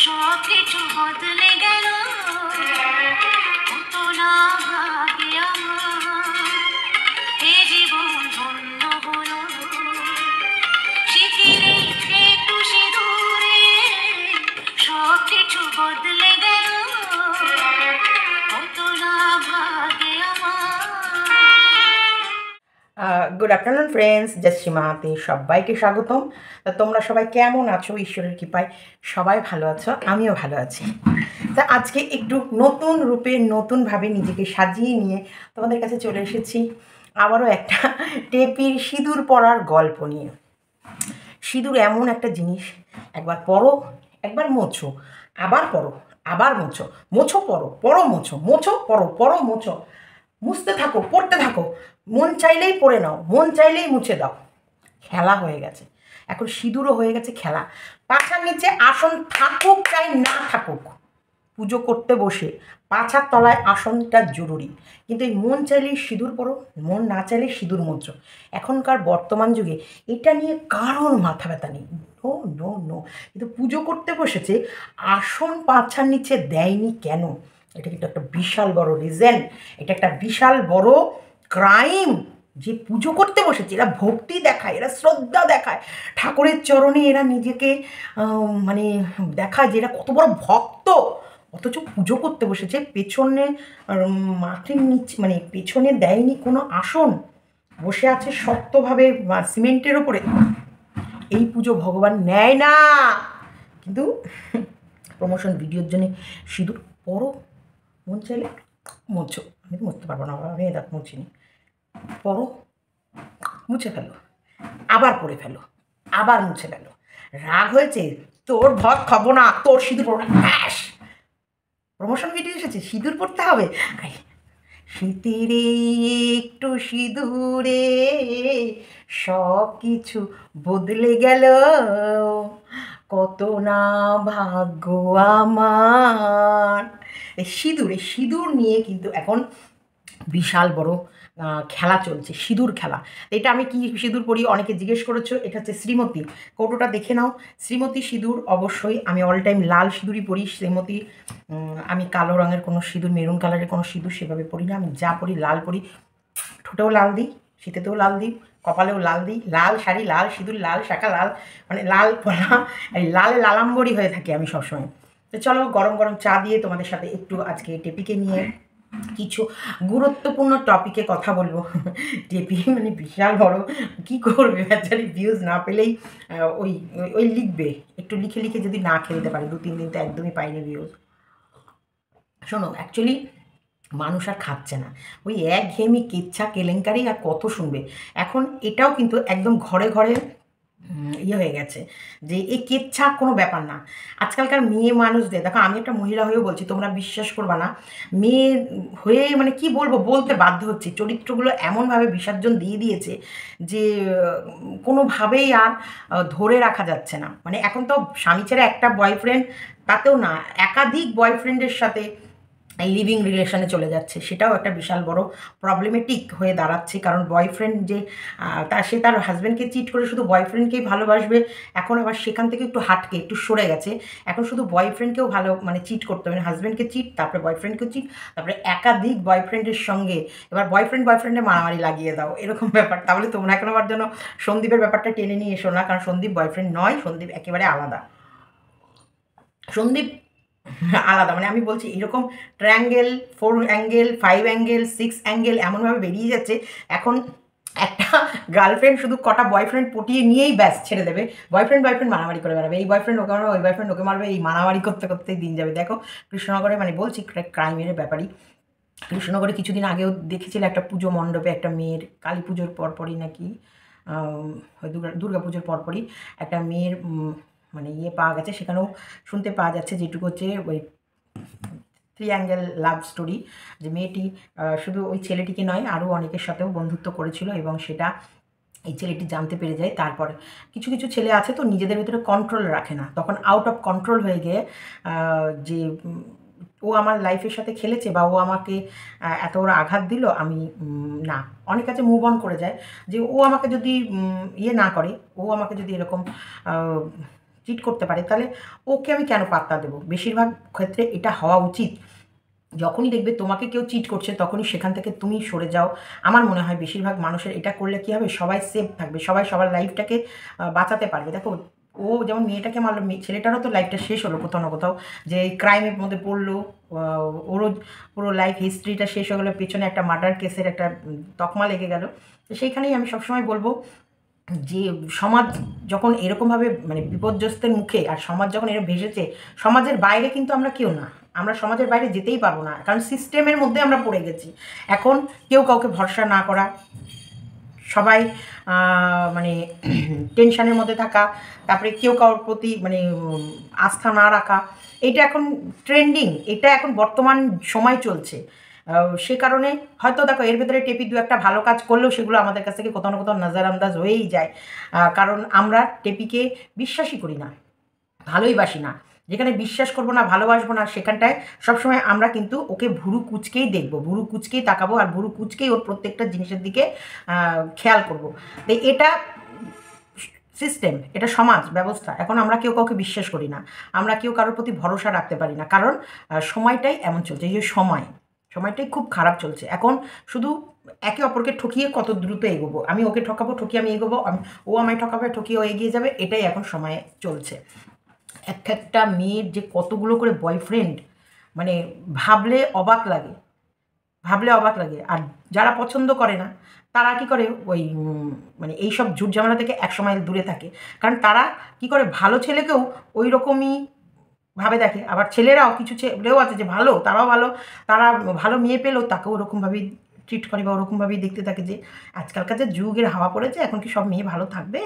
সব কিছু বদলে গেল, কত না ভাগে আমার, এ জীবন ধন্য হলো। স্মৃতির একটু সিঁদুরে সব কিছু বদলে গেল, কত না ভাগে আমার। গুড আফটারনুন ফ্রেন্ডস, জয়শ্রীমাতে সবাইকে স্বাগতম। তা তোমরা সবাই কেমন আছো? ঈশ্বরের কৃপায় সবাই ভালো আছো, আমিও ভালো আছি। তা আজকে একটু নতুন রূপে নতুনভাবে নিজেকে সাজিয়ে নিয়ে তোমাদের কাছে চলে এসেছি আবারও একটা টেপির সিঁদুর পরার গল্প নিয়ে। সিঁদুর এমন একটা জিনিস, একবার পরো, একবার মোছো, আবার পরো, আবার মোছো, মোছো পরো, পরো মোছো, মোছো পরো, পরো মোছো, মুছতে থাকো, পড়তে থাকো, মন চাইলেই পড়ে নাও, মন চাইলেই মুছে দাও। খেলা হয়ে গেছে, এখন সিঁদুরও হয়ে গেছে খেলা। পাছার নিচে আসন থাকুক চাই না থাকুক, পুজো করতে বসে পাছার তলায় আসনটা জরুরি। কিন্তু এই মন চাইলেই সিঁদুর পরো, মন না চাইলে সিঁদুর মোচো। এখনকার বর্তমান যুগে এটা নিয়ে কারোর মাথা ব্যথা নেই, নো নো নো। কিন্তু পুজো করতে বসেছে, আসন পাছার নিচে দেয়নি কেন? এটা কিন্তু একটা বিশাল বড় রিজন, এটা একটা বিশাল বড় ক্রাইম। যে পুজো করতে বসেছে, এরা ভক্তি দেখায়, এরা শ্রদ্ধা দেখায় ঠাকুরের চরণে, এরা নিজেকে মানে দেখায় যে এরা কত বড় ভক্ত, অথচ পুজো করতে বসেছে পেছনে মাটির নিচে, মানে পেছনে দেয়নি কোনো আসন, বসে আছে শক্তভাবে সিমেন্টের ওপরে। এই পুজো ভগবান নেয় না। কিন্তু প্রমোশন ভিডিওর জন্য সিঁদুর পরো, মন চাইলে মুছো। আমি তো মুছতে পারবো না, আমি দেখ মুছিনি। পরো, মুছে ফেলো, আবার পরে ফেলো, আবার মুছে ফেলো। রাগ হয়েছে, তোর ভাত খাবো না, তোর সিঁদুর পরো না, ব্যাস। প্রমোশন ভিডিও এসেছে, সিঁদুর পরতে হবে। শীতের একটু সিঁদুরে সব কিছু বদলে গেল, কত না ভাগ্য আমার। এই সিঁদুর নিয়ে কিন্তু এখন বিশাল বড় খেলা চলছে, সিঁদুর খেলা। এটা আমি কি সিঁদুর পরি অনেকে জিজ্ঞেস করেছো। এটা হচ্ছে শ্রীমতী, কৌটোটা দেখে নাও। শ্রীমতী সিঁদুর, অবশ্যই আমি অল টাইম লাল সিঁদুরই পরি। শ্রীমতী, আমি কালো রঙের কোনো সিঁদুর, মেরুন কালারের কোনো সিঁদুর সেভাবে পরি না। আমি যা পরি লাল পরি, ঠোঁটেও লাল দিই, শীতেতেও লাল দিই, কপালেও লাল দিই, লাল শাড়ি, লাল সিঁদুর, লাল শাঁখা, লাল মানে লাল পরা, এই লালে লালাম্বরী হয়ে থাকি আমি সবসময়। তো চলো গরম গরম চা দিয়ে তোমাদের সাথে একটু আজকে টেপিকে নিয়ে কিছু গুরুত্বপূর্ণ টপিকে কথা বলবো। টেপি মানে বিশাল বড়, কী করবে বেচারি, ভিউজ না পেলেই ওই ওই লিখবে, একটু লিখে লিখে যদি না খেলতে পারে, 2-3 দিন তো একদমই পাইনি ভিউজ। শোনো, অ্যাকচুয়ালি মানুষ আর খাচ্ছে না, ওই একঘেয়েমি কেচ্ছা কেলেঙ্কারি আর কত শুনবে। এখন এটাও কিন্তু একদম ঘরে ঘরে ইয়ে হয়ে গেছে যে এই কেচ্ছা কোনো ব্যাপার না। আজকালকার মেয়ে মানুষদের দেখো, আমি একটা মহিলা হয়েও বলছি, তোমরা বিশ্বাস করবা না, মেয়ে হয়ে মানে কি বলবো, বলতে বাধ্য হচ্ছে, চরিত্রগুলো এমনভাবে বিসর্জন দিয়ে দিয়েছে যে কোনোভাবেই আর ধরে রাখা যাচ্ছে না। মানে এখন তো স্বামী ছেড়ে একটা বয়ফ্রেন্ড, তাতেও না, একাধিক বয়ফ্রেন্ডের সাথে এই লিভিং রিলেশনে চলে যাচ্ছে। সেটাও একটা বিশাল বড় প্রবলেমেটিক হয়ে দাঁড়াচ্ছে, কারণ বয়ফ্রেন্ড যে সে তার হাজব্যান্ডকে চিট করে শুধু বয়ফ্রেন্ডকেই ভালোবাসবে, এখন আবার সেখান থেকে একটু হাটকে একটু সরে গেছে। এখন শুধু বয়ফ্রেন্ডকেও ভালো মানে চিট করতে হবে না, হাজব্যান্ডকে চিট, তারপরে বয়ফ্রেন্ডকেও চিট, তারপরে একাধিক বয়ফ্রেন্ডের সঙ্গে এবার বয়ফ্রেন্ডে মারামারি লাগিয়ে দাও, এরকম ব্যাপার। তাহলে তোমরা এখন আবার যেন সন্দীপের ব্যাপারটা টেনে নিয়ে এসো না, কারণ সন্দীপ বয়ফ্রেন্ড নয়, সন্দীপ একেবারে আলাদা। সন্দীপ আলাদা, মানে আমি বলছি এরকম ট্রায়াঙ্গেল, 4 অ্যাঙ্গেল, 5 অ্যাঙ্গেল, 6 অ্যাঙ্গেল এমনভাবে বেরিয়ে যাচ্ছে। এখন একটা গার্লফ্রেন্ড শুধু কটা বয়ফ্রেন্ড পটিয়ে নিয়েই ব্যাস ছেড়ে দেবে, বয়ফ্রেন্ড মারামারি করে বেড়াবে, এই বয়ফ্রেন্ড ওকে মারবে, ওই বয়ফ্রেন্ড ওকে মারবে, এই মারামারি করতে করতেই দিন যাবে। দেখো কৃষ্ণনগরে, মানে বলছি ক্রাইমের ব্যাপারই, কৃষ্ণনগরে কিছুদিন আগেও দেখেছিল একটা পুজো মণ্ডপে একটা মেয়ের, কালী পুজোর পরপরই নাকি দুর্গা পুজোর পরপরই একটা মেয়ের মানে ইয়ে পাওয়া গেছে। সেখানেও শুনতে পাওয়া যাচ্ছে যেটুকু হচ্ছে ওই 3 অ্যাঙ্গেল লাভ স্টোরি, যে মেয়েটি শুধু ওই ছেলেটিকে নয় আরও অনেকের সাথেও বন্ধুত্ব করেছিল, এবং সেটা এই ছেলেটি জানতে পেরে যায়। তারপরে কিছু কিছু ছেলে আছে তো নিজেদের ভিতরে কন্ট্রোল রাখে না, তখন আউট অফ কন্ট্রোল হয়ে গিয়ে যে ও আমার লাইফের সাথে খেলেছে বা ও আমাকে এত বড় আঘাত দিল, আমি না, অনেক কাছে মুভ অন করে যায়। যে ও আমাকে যদি ইয়ে না করে, ও আমাকে যদি এরকম চিট করতে পারে, তাহলে ওকে আমি কেন পাত্তা দেবো? বেশিরভাগ ক্ষেত্রে এটা হওয়া উচিত। যখনই দেখবে তোমাকে কেউ চিট করছে তখনই সেখান থেকে তুমি সরে যাও। আমার মনে হয় বেশিরভাগ মানুষের এটা করলে কী হবে, সবাই সেফ থাকবে, সবাই সবার লাইফটাকে বাঁচাতে পারবে। দেখো ও যেমন মেয়েটাকে মারলো, ছেলেটারও তো লাইফটা শেষ হলো কোথাও না কোথাও, যে এই ক্রাইমের মধ্যে পড়লো, ওরও পুরো লাইফ হিস্ট্রিটা শেষ হয়ে গেলো, পেছনে একটা মার্ডার কেসের একটা তকমা লেগে গেল। তো সেইখানেই আমি সবসময় বলবো যে সমাজ যখন এরকমভাবে মানে বিপর্যস্তের মুখে, আর সমাজ যখন এরকম ভেসেছে, সমাজের বাইরে কিন্তু আমরা কেউ না, আমরা সমাজের বাইরে যেতেই পারবো না, কারণ সিস্টেমের মধ্যে আমরা পড়ে গেছি। এখন কেউ কাউকে ভরসা না করা, সবাই মানে টেনশানের মধ্যে থাকা, তারপরে কেউ কারোর প্রতি মানে আস্থা না রাখা, এটা এখন ট্রেন্ডিং, এটা এখন বর্তমান সময় চলছে। সে কারণে হয়তো দেখো এর ভেতরে টেপি দু একটা ভালো কাজ করলেও সেগুলো আমাদের কাছ থেকে কোথাও না কোথাও নজরআন্দাজ হয়েই যায়, কারণ আমরা টেপিকে বিশ্বাসই করি না, ভালোই বাসি না। যেখানে বিশ্বাস করবো না, ভালোবাসবো না, সেখানটায় সবসময় আমরা কিন্তু ওকে ভুরু কুচকেই দেখবো, ভুরু কুচকেই তাকাবো, আর ভুরু কুচকেই ওর প্রত্যেকটা জিনিসের দিকে খেয়াল করবো। তো এটা সিস্টেম, এটা সমাজ ব্যবস্থা। এখন আমরা কেউ কাউকে বিশ্বাস করি না, আমরা কেউ কারোর প্রতি ভরসা রাখতে পারি না, কারণ সময়টাই এমন চলছে, এই যে সময়টাই খুব খারাপ চলছে। এখন শুধু একে অপরকে ঠকিয়ে কত দ্রুত এগোবো, আমি ওকে ঠকাবো, ঠকিয়ে আমি এগোবো, ও আমায় ঠকাবে, ঠকিয়ে ও এগিয়ে যাবে, এটাই এখন সময় চলছে। একটা মেয়ের যে কতগুলো করে বয়ফ্রেন্ড, মানে ভাবলে অবাক লাগে, আর যারা পছন্দ করে না তারা কি করে, ওই মানে এইসব ঝুট ঝামেলা থেকে 100 মাইল দূরে থাকে, কারণ তারা কি করে ভালো ছেলেকেও ওই রকমই ভাবে দেখে, আবার ছেলেরাও কিছু ছেলেও আছে যে ভালো, তারাও ভালো, তারা ভালো মেয়ে পেলেও তাকেও ওরকমভাবেই ট্রিট করে বা ওরকমভাবেই দেখতে থাকে, যে আজকালকার যে যুগের হাওয়া পড়েছে, এখন কি সব মেয়ে ভালো থাকবে?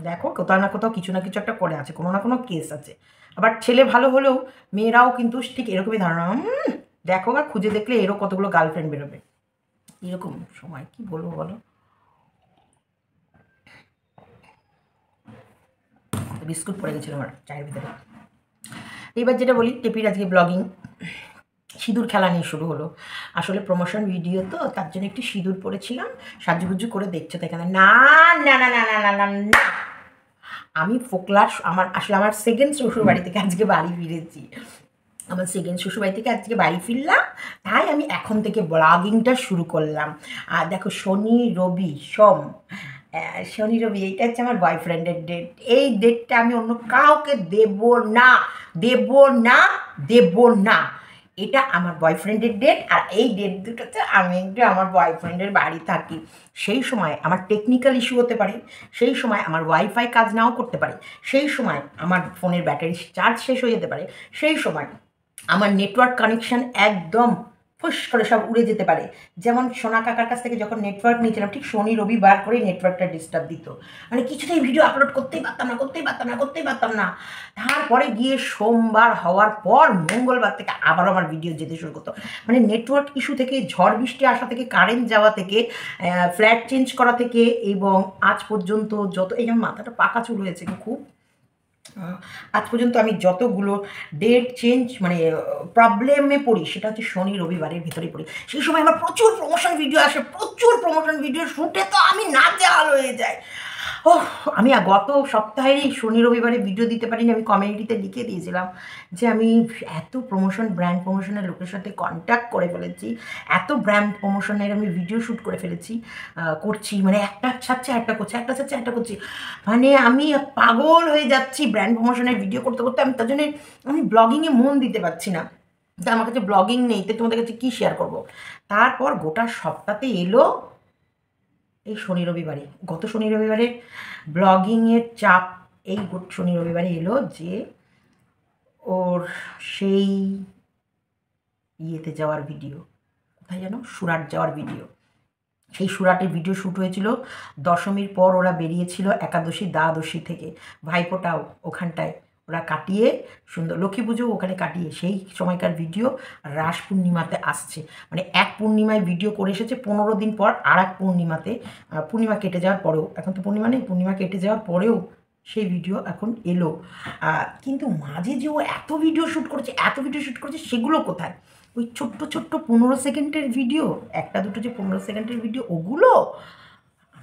দেখো কোথাও না কোথাও কিছু না কিছু একটা করে আছে, কোনো না কোনো কেস আছে। আবার ছেলে ভালো হলেও মেয়েরাও কিন্তু ঠিক এরকমই ধারণা, দেখো বা খুঁজে দেখলে এরও কতগুলো গার্লফ্রেন্ড বেরোবে, এরকম সময় কি বলবো বলো। বিস্কুট পড়ে গেছিলো আমার চায়ের ভিতরে। এবার যেটা বলি, টেপির আজকে ব্লগিং সিঁদুর খেলা নিয়ে শুরু হলো। আসলে প্রমোশন ভিডিও তো, তার জন্য একটু সিঁদুর পরেছিলাম, সাজুগুজু করে দেখছো তো এখানে। না না না না না না না না, আমি ফোকলার আমার সেকেন্ড শ্বশুরবাড়ি থেকে আজকে বাড়ি ফিরেছি, আমার সেকেন্ড শ্বশুরবাড়ি থেকে আজকে বাড়ি ফিরলাম, তাই আমি এখন থেকে ব্লগিংটা শুরু করলাম। আর দেখো শনি রবি শনি রবি এইটা হচ্ছে আমার বয়ফ্রেন্ডের ডেট, এই ডেটটা আমি অন্য কাউকে দেব না, এটা আমার বয়ফ্রেন্ডের ডেট। আর এই ডেট দুটোতে আমি একটু আমার বয়ফ্রেন্ডের বাড়ি থাকি, সেই সময় আমার টেকনিক্যাল ইস্যু হতে পারে, সেই সময় আমার ওয়াইফাই কাজ নাও করতে পারে, সেই সময় আমার ফোনের ব্যাটারি চার্জ শেষ হয়ে যেতে পারে, সেই সময় আমার নেটওয়ার্ক কানেকশান একদম ফুস করে সব উড়ে যেতে পারে। যেমন সোনা কাকার কাছ থেকে যখন নেটওয়ার্ক নিয়েছিলাম, ঠিক শনি রবিবার করেই নেটওয়ার্কটা ডিস্টার্ব দিত, মানে কিছুতেই ভিডিও আপলোড করতেই পারতাম না। তারপরে গিয়ে সোমবার হওয়ার পর মঙ্গলবার থেকে আবারও আমার ভিডিও যেতে শুরু করতো, মানে নেটওয়ার্ক ইস্যু থেকে, ঝড় বৃষ্টি আসা থেকে, কারেন্ট যাওয়া থেকে, ফ্ল্যাট চেঞ্জ করা থেকে, এবং আজ পর্যন্ত যত, এই যেমন মাথাটা পাকা চুল হয়েছে খুব, আজ পর্যন্ত আমি যতগুলো ডেট চেঞ্জ মানে প্রবলেমে পড়ি, সেটা হচ্ছে শনি রবিবারের ভিতরে পড়ি। সেই সময় আমার প্রচুর প্রমোশন ভিডিও আসে, শ্যুটে তো আমি নাজেহাল হয়ে যাই। ও আমি গত সপ্তাহেই শনি রবিবারে ভিডিও দিতে পারিনি, আমি কমিউনিটিতে লিখে দিয়েছিলাম যে আমি এত ব্র্যান্ড প্রমোশনের লোকের সাথে কন্ট্যাক্ট করে ফেলেছি, এত ব্র্যান্ড প্রমোশনের আমি ভিডিও শ্যুট করে ফেলেছি, করছি, মানে একটা ছাড়ছে একটা করছি, মানে আমি পাগল হয়ে যাচ্ছি ব্র্যান্ড প্রমোশনের ভিডিও করতে করতে। আমি তার জন্য আমি ব্লগিংয়ে মন দিতে পারছি না, তা আমার কাছে ব্লগিং নেই, তো তোমাদের কাছে কী শেয়ার করবো। তারপর গোটা সপ্তাহে এলো এই শনি রবিবারে, গত শনি রবিবারে ব্লগিংয়ের চাপ, এই শনি রবিবারে এলো যে ওর সেই ইয়েতে যাওয়ার ভিডিও, কোথায় যেন সুরাট যাওয়ার ভিডিও, সেই সুরাটের ভিডিও শ্যুট হয়েছিল দশমীর পর, ওরা বেরিয়েছিল একাদশী দ্বাদশী থেকে, ভাইফোঁটাও ওখানটায় ওরা কাটিয়ে, সুন্দর লক্ষ্মী পুজো ওখানে কাটিয়ে, সেই সময়কার ভিডিও রাস পূর্ণিমাতে আসছে, মানে এক পূর্ণিমায় ভিডিও করে এসেছে, 15 দিন পর আর এক পূর্ণিমাতে, পূর্ণিমা কেটে যাওয়ার পরেও, এখন তো পূর্ণিমা নেই, পূর্ণিমা কেটে যাওয়ার পরেও সেই ভিডিও এখন এলো। কিন্তু মাঝে যে ও এত ভিডিও শ্যুট করেছে সেগুলো কোথায়? ওই ছোট্ট 15 সেকেন্ডের ভিডিও, একটা দুটো যে 15 সেকেন্ডের ভিডিও, ওগুলো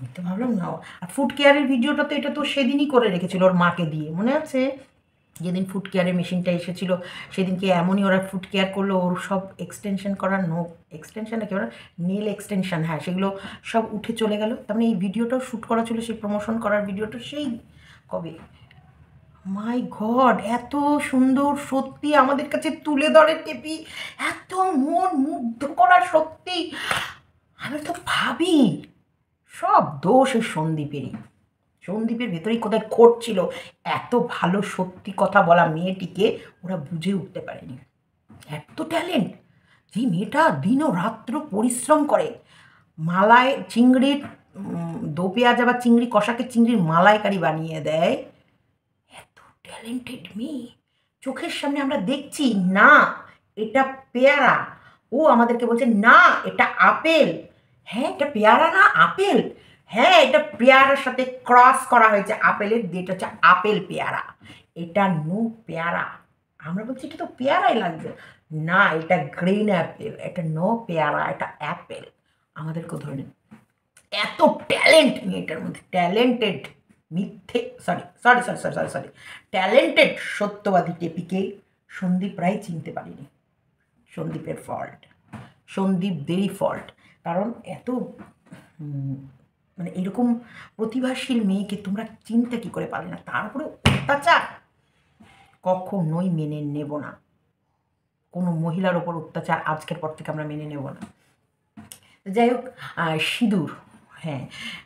আমি তো ভাবলাম না। আর ফুড কেয়ারের ভিডিওটা তো এটা তো সেদিনই করে রেখেছিল ওর মাকে দিয়ে, মনে আছে? যেদিন ফুড কেয়ারের মেশিনটা এসেছিল সেদিনকে এমনই ওরা ফুড কেয়ার করলো, ওর সব এক্সটেনশন করার এক্সটেনশন নাকি ওরা নেল এক্সটেনশন, হ্যাঁ সেগুলো সব উঠে চলে গেল। তার মানে এই ভিডিওটাও শ্যুট করা ছিল, সেই প্রমোশন করার ভিডিওটা সেই কবে। মাই গড, এত সুন্দর সত্যি আমাদের কাছে তুলে ধরে টেপি, এত মন মুগ্ধ করা সত্যি। আমি তো ভাবি সব দোষ এই সন্দীপেরই। সন্দীপের ভেতরেই কোথায় খোট ছিল, এত ভালো সত্যি কথা বলা মেয়েটিকে ওরা বুঝে উঠতে পারেনি। এত ট্যালেন্ট, যে মেয়েটা দিনও রাত্র পরিশ্রম করে, মালায় চিংড়ির দো পেঁয়াজ আবার চিংড়ি কষাকে চিংড়ির মালাইকারি বানিয়ে দেয়। এত ট্যালেন্টেড মেয়ে, চোখের সামনে আমরা দেখছি না এটা পেয়ারা, ও আমাদেরকে বলছে না এটা আপেল। হ্যাঁ এটা পেয়ারা না আপেল, হ্যাঁ এটা পেয়ারার সাথে ক্রস করা হয়েছে আপেলের, যেটা হচ্ছে আপেল পেয়ারা, এটা নো পেয়ারা। আমরা বলছি এটা তো পেয়ারাই লাগছে, না এটা গ্রিন অ্যাপেল, এটা নো পেয়ারা, এটা অ্যাপেল। আমাদেরকেও ধরে নেন, এত ট্যালেন্ট মেয়েটার মধ্যে, ট্যালেন্টেড মিথ্যে sorry sorry sorry sorry sorry sorry talented সত্যবাদী টেপিকে সন্দীপ রায় চিনতে পারিনি। সন্দীপের ফল্ট, সন্দীপদেরই ফল্ট। কারণ এত মানে এরকম প্রতিভাশীল মেয়েকে তোমরা চিনতে কী করে পারলে না? তারপরে অত্যাচার কখনোই মেনে নেব না, কোনো মহিলার ওপর অত্যাচার আজকের পর থেকে আমরা মেনে নেব না। যাই হোক, সিঁদুর, হ্যাঁ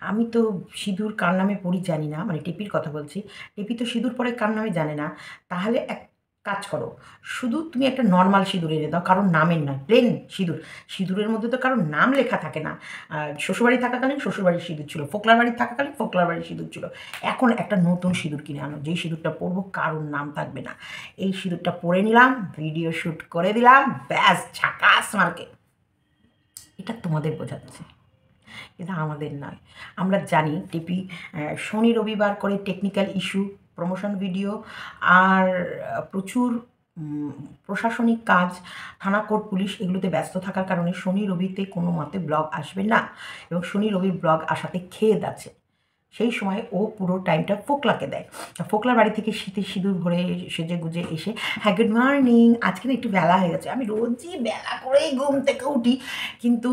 আমি তো সিঁদুর কার নামে পড়ি জানি না, মানে টেপির কথা বলছি। টেপি তো সিঁদুর পরে কার নামে জানে না। তাহলে এক কাজ করো, শুধু তুমি একটা নর্মাল সিঁদুর এনে দাও, কারোর নামের নয়, প্লেন সিঁদুর। সিঁদুরের মধ্যে তো কারোর নাম লেখা থাকে না। শ্বশুরবাড়ি থাকাকালীন শ্বশুরবাড়ির সিঁদুর ছিল, ফোকলার বাড়ি থাকাকালীন ফোকলার বাড়ির সিঁদুর ছিল। এখন একটা নতুন সিঁদুর কিনে আনো, যেই সিঁদুরটা পরবো কারোর নাম থাকবে না। এই সিঁদুরটা পরে নিলাম, ভিডিও শ্যুট করে দিলাম, ব্যাস ঝাকাস মার্কে। এটা তোমাদের বোঝাচ্ছে, এটা আমাদের নয়। আমরা জানি টিপি শনি রবিবার করে টেকনিক্যাল ইস্যু, প্রমোশন ভিডিও আর প্রচুর প্রশাসনিক কাজ, থানা কোর্ট পুলিশ এগুলোতে ব্যস্ত থাকার কারণে শনি রবিতে কোনো মতে ব্লগ আসবে না, এবং শনি রবির ব্লগ আসাতে খেদ আছে। সেই সময় ও পুরো টাইমটা ফোকলাকে দেয়। ফোকলার বাড়ি থেকে শীতে সিঁদুর ভরে সেজে গুজে এসে, হ্যাঁ গুড মর্নিং, আজকে না একটু বেলা হয়ে গেছে, আমি রোজই বেলা করেই ঘুম থেকে উঠি, কিন্তু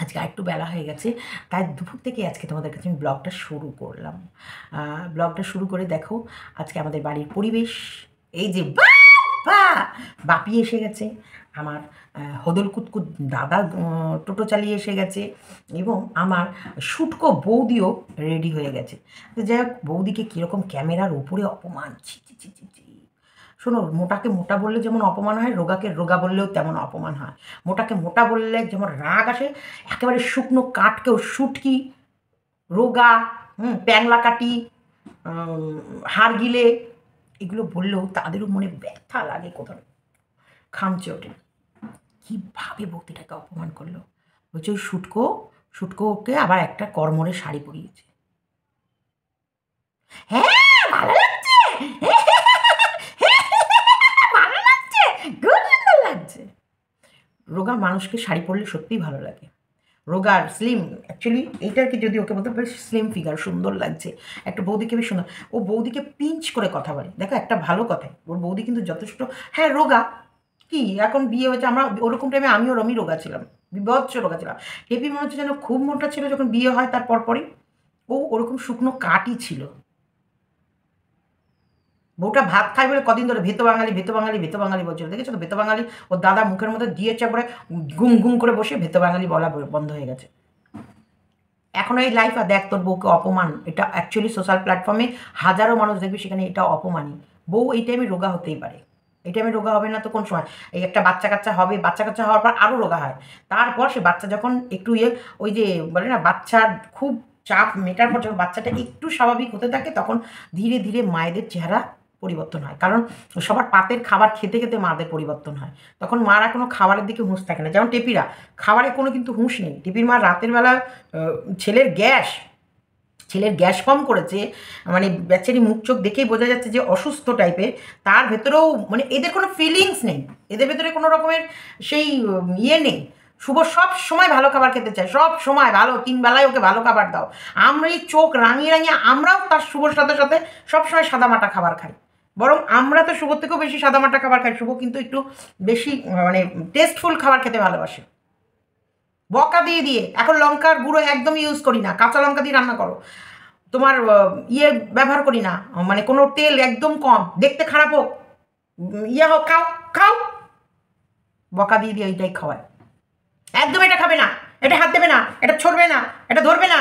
আজকে একটু বেলা হয়ে গেছে, তাই দুপুর থেকে আজকে তোমাদের কাছে আমি ব্লগটা শুরু করলাম। ব্লগটা শুরু করে দেখো আজকে আমাদের বাড়ির পরিবেশ, এই যে বাপি এসে গেছে, আমার হদল কুতকুত দাদা টোটো চালিয়ে এসে গেছে, এবং আমার শুটকো বৌদিও রেডি হয়ে গেছে। তো যাই হোক, বৌদিকে কীরকম ক্যামেরার উপরে অপমান, ছি ছি ছি ছি ছি। শোনো, মোটাকে মোটা বললে যেমন অপমান হয়, রোগাকে রোগা বললেও তেমন অপমান হয়। মোটাকে মোটা বললে যেমন রাগ আসে, একেবারে শুকনো কাঠকেও শুটকি, রোগা, প্যাংলা কাটি, হাড় গিলে, এগুলো বললেও তাদেরও মনে ব্যথা লাগে, কোথাও খামচে ওঠে। কীভাবে বৌদিটাকে অপমান করলো, বলছে ওই শুটকোকে আবার একটা করমরে শাড়ি পরিয়েছে। হ্যাঁ ভালো লাগছে, ভালো লাগছে, খুব সুন্দর লাগছে। রোগা মানুষকে শাড়ি পরলে সত্যিই ভালো লাগে। রোগার স্লিম, অ্যাকচুয়ালি এইটার কি যদি ওকে বলতে বেশ স্লিম ফিগার, সুন্দর লাগছে একটা বৌদিকে, বেশ সুন্দর। ও বৌদিকে পিঞ্চ করে কথা বলে, দেখো একটা ভালো কথাই, ওর বৌদি কিন্তু যথেষ্ট, হ্যাঁ রোগা কি, এখন বিয়ে হয়েছে, আমরা ওরকম টাইমে আমিও রোগা ছিলাম, বিভৎস রোগা ছিলাম। টেপি মনে হচ্ছে যেন খুব মোটা ছিল যখন বিয়ে হয়, তার পরপরই ও ওরকম শুকনো কাঠই ছিল। বউটা ভাত খাই বলে কদিন ধরে ভেতো বাঙালি ভেতো বাঙালি ভেতো বাঙালি বলছিল, দেখেছো তো? ভেতো বাঙালি ওর দাদা মুখের মধ্যে দিয়েছে, পরে গুম গুম করে বসে ভেতো বাঙালি বলা বন্ধ হয়ে গেছে। এখন এই লাইফ আর দেখ তোর বউকে অপমান, এটা অ্যাকচুয়ালি সোশ্যাল প্ল্যাটফর্মে হাজারো মানুষ দেখবে, সেখানে এটা অপমানই। বউ এই টাইমে রোগা হতেই পারে, এই টাইমে রোগা হবে না তো কোন সময়? এই একটা বাচ্চা কাচ্চা হবে, বাচ্চা কাচ্চা হওয়ার পর আরও রোগা হয়। তারপর সে বাচ্চা যখন একটু ওই যে বলে না, বাচ্চার খুব চাপ মেটার পর যখন বাচ্চাটা একটু স্বাভাবিক হতে থাকে, তখন ধীরে ধীরে মায়েদের চেহারা পরিবর্তন হয়। কারণ সবার পাতের খাবার খেতে খেতে মাদের পরিবর্তন হয়, তখন মারা কোনো খাবারের দিকে হুঁশ থাকে না। যেমন টেপিরা খাবারে কোনো কিন্তু হুঁশ নেই। টেপির মা রাতের বেলা ছেলের গ্যাস কম করেছে, মানে বেচারি মুখ চোখ দেখেই বোঝা যাচ্ছে যে অসুস্থ টাইপের, তার ভেতরেও মানে এদের কোনো ফিলিংস নেই, এদের ভেতরে কোনো রকমের সেই ইয়ে নেই, শুভ সব সময় ভালো খাবার খেতে চায়, সব সময় ভালো, 3 বেলায় ওকে ভালো খাবার দাও। আমরা এই চোখ রাঙিয়ে রাঙিয়ে আমরাও তার শুভর সাথে সাথে সবসময় সাদামাটা খাবার খাই। বরং আমরা তো শুভর থেকেও বেশি সাদামাটা খাবার খাই। শুভ কিন্তু একটু বেশি মানে টেস্টফুল খাবার খেতে ভালোবাসে। বকা দিয়ে দিয়ে এখন লঙ্কার গুঁড়ো একদম ইউজ করি না, কাঁচা লঙ্কা দিয়ে রান্না করো। তোমার ইয়ে ব্যবহার করি না, মানে কোনো তেল একদম কম, দেখতে খারাপ হোক, ইয়ে হোক, খাও খাও, বকা দিয়ে দিয়ে এইটাই খাওয়ায়। একদম এটা খাবে না, এটা হাত দেবে না, এটা ছড়বে না, এটা ধরবে না।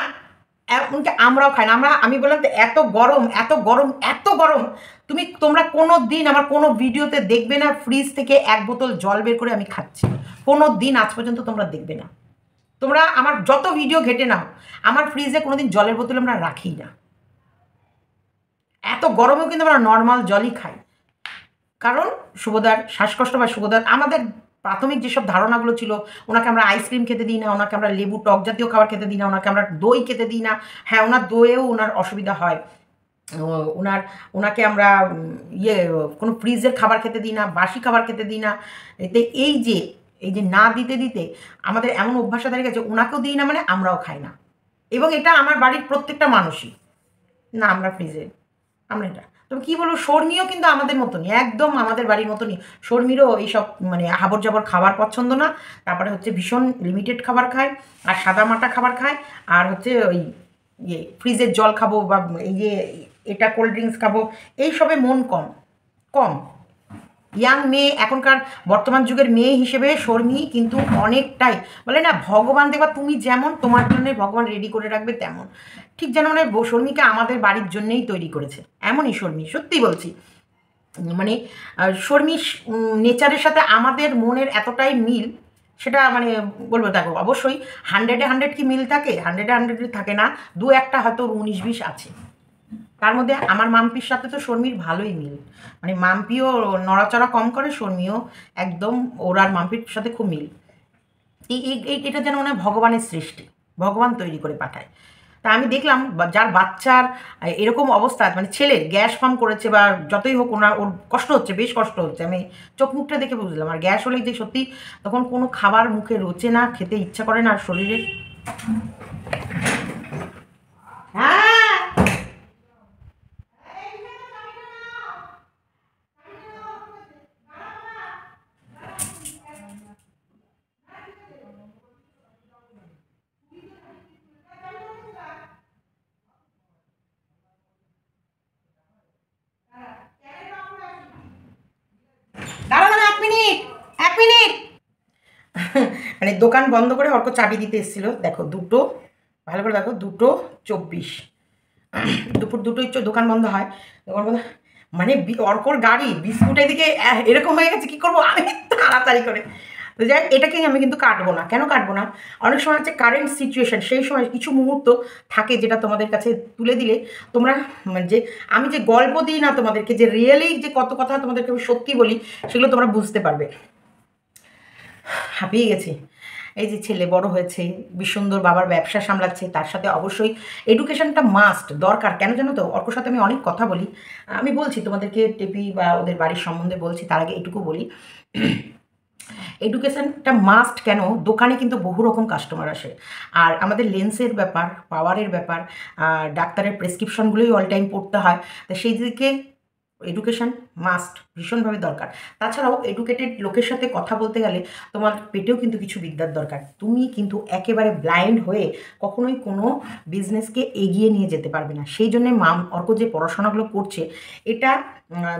এমনকি আমরাও খাই না। আমি বললাম তো এত গরম, এত গরম, এত গরম, তোমরা কোনো দিন আমার কোনো ভিডিওতে দেখবে না ফ্রিজ থেকে 1 বোতল জল বের করে আমি খাচ্ছি। কোনো দিন আজ পর্যন্ত তোমরা দেখবে না। তোমরা আমার যত ভিডিও ঘেটে নাও, আমার ফ্রিজে কোনোদিন জলের বোতল আমরা রাখি না। এত গরমেও কিন্তু আমরা নর্মাল জলই খাই। কারণ শুভদার শ্বাসকষ্ট বা শুভদার আমাদের প্রাথমিক যেসব ধারণাগুলো ছিল, ওনাকে আমরা আইসক্রিম খেতে দিই না, ওনাকে আমরা লেবু টক জাতীয় খাবার খেতে দিই না, ওনাকে আমরা দই খেতে দিই না। হ্যাঁ, ওনার দইয়েও ওনার অসুবিধা হয়। ওনাকে আমরা কোনো ফ্রিজের খাবার খেতে দিই না, বাসি খাবার খেতে দিই না। এতে এই যে না দিতে দিতে আমাদের এমন অভ্যাস দাঁড়িয়ে গেছে, ওনাকেও দিই না মানে আমরাও খাই না। এবং এটা আমার বাড়ির প্রত্যেকটা মানুষই না, আমরা ফ্রিজে আমরা এটা। তবে কী বলবো, শর্মিও কিন্তু আমাদের মতনই, একদম আমাদের বাড়ির মতনই। শর্মিরও এইসব মানে হাবর জাবর খাবার পছন্দ না। তারপরে হচ্ছে ভীষণ লিমিটেড খাবার খায়, আর সাদামাটা খাবার খায়, আর হচ্ছে ওই ফ্রিজের জল খাবো বা এটা কোল্ড ড্রিঙ্কস খাবো, এইসবে মন কম কম। ইয়াং মেয়ে, এখনকার বর্তমান যুগের মেয়ে হিসেবে শর্মি কিন্তু অনেকটাই, বলে না ভগবান দেখবা তুমি যেমন তোমার জন্য ভগবান রেডি করে রাখবে তেমন। ঠিক যেন মানে শর্মিকে আমাদের বাড়ির জন্যেই তৈরি করেছে, এমনই শর্মি, সত্যি বলছি। মানে শর্মি নেচারের সাথে আমাদের মনের এতটাই মিল, সেটা মানে বলবো। দেখো অবশ্যই 100-এ 100 কি মিল থাকে? 100-এ 100 থাকে না, 2-একটা হয়তো 19-20 আছে। তার মধ্যে আমার মাম্পির সাথে তো শর্মির ভালোই মিল, মানে মাম্পিও নড়াচড়া কম করে, শর্মিও একদম ওর আর মাম্পির সাথে খুব মিল। এটা যেন মনে হয় ভগবানের সৃষ্টি, ভগবান তৈরি করে পাঠায়। তা আমি দেখলাম যার বাচ্চার এরকম অবস্থা, মানে ছেলের গ্যাস ফর্ম করেছে বা যতই হোক, ওর কষ্ট হচ্ছে, বেশ কষ্ট হচ্ছে, আমি চোখ মুখটা দেখে বুঝলাম। আর গ্যাস হলে যে সত্যি তখন কোনো খাবার মুখে রোচে না, খেতে ইচ্ছা করে না, আর শরীরে দাঁড়া 1 মিনিট মানে দোকান বন্ধ করে অর্ক চাবি দিতে এসেছিল। দেখো দুটো, ভালো করে দেখো, 2:24, দুপুর 2টোয় দোকান বন্ধ হয়। দোকান বন্ধ মানে অর্কর গাড়ি বিস্কুট এদিকে এরকম হয়ে গেছে, কী করবো আমি তাড়াতাড়ি করে। তো যাই, এটাকেই আমি কিন্তু কাটবো না। কেন কাটবো না? অনেক সময় হচ্ছে কারেন্ট সিচুয়েশান, সেই সময় কিছু মুহূর্ত থাকে যেটা তোমাদের কাছে তুলে দিলে তোমরা যে আমি যে গল্প দিই না তোমাদেরকে, যে রিয়েলি যে কত কথা তোমাদেরকে আমি সত্যি বলি, সেগুলো তোমরা বুঝতে পারবে। হাঁপিয়ে গেছি। এই যে ছেলে বড় হয়েছে, সুন্দর বাবার ব্যবসা সামলাচ্ছে, তার সাথে অবশ্যই এডুকেশনটা মাস্ট দরকার। কেন জানো তো, অর্কর সাথে আমি অনেক কথা বলি, আমি বলছি তোমাদেরকে টেপি বা ওদের বাড়ির সম্বন্ধে বলছি, তার আগে এটুকু বলি, এডুকেশনটা মাস্ট। কেন? দোকানে কিন্তু বহু রকম কাস্টমার আসে, আর আমাদের লেন্সের ব্যাপার, পাওয়ারের ব্যাপার, ডাক্তারের প্রেসক্রিপশনগুলোই অল টাইম পড়তে হয়। তো সেই দিকে এডুকেশন মাস্ট, ভীষণভাবে দরকার। তাছাড়াও এডুকেটেড লোকের সাথে কথা বলতে গেলে তোমার পেটেও কিন্তু কিছু বিদ্যার দরকার। তুমি কিন্তু একেবারে ব্লাইন্ড হয়ে কখনোই কোনো বিজনেসকে এগিয়ে নিয়ে যেতে পারবে না। সেই জন্যে অর্ক যে পড়াশোনাগুলো করছে, এটা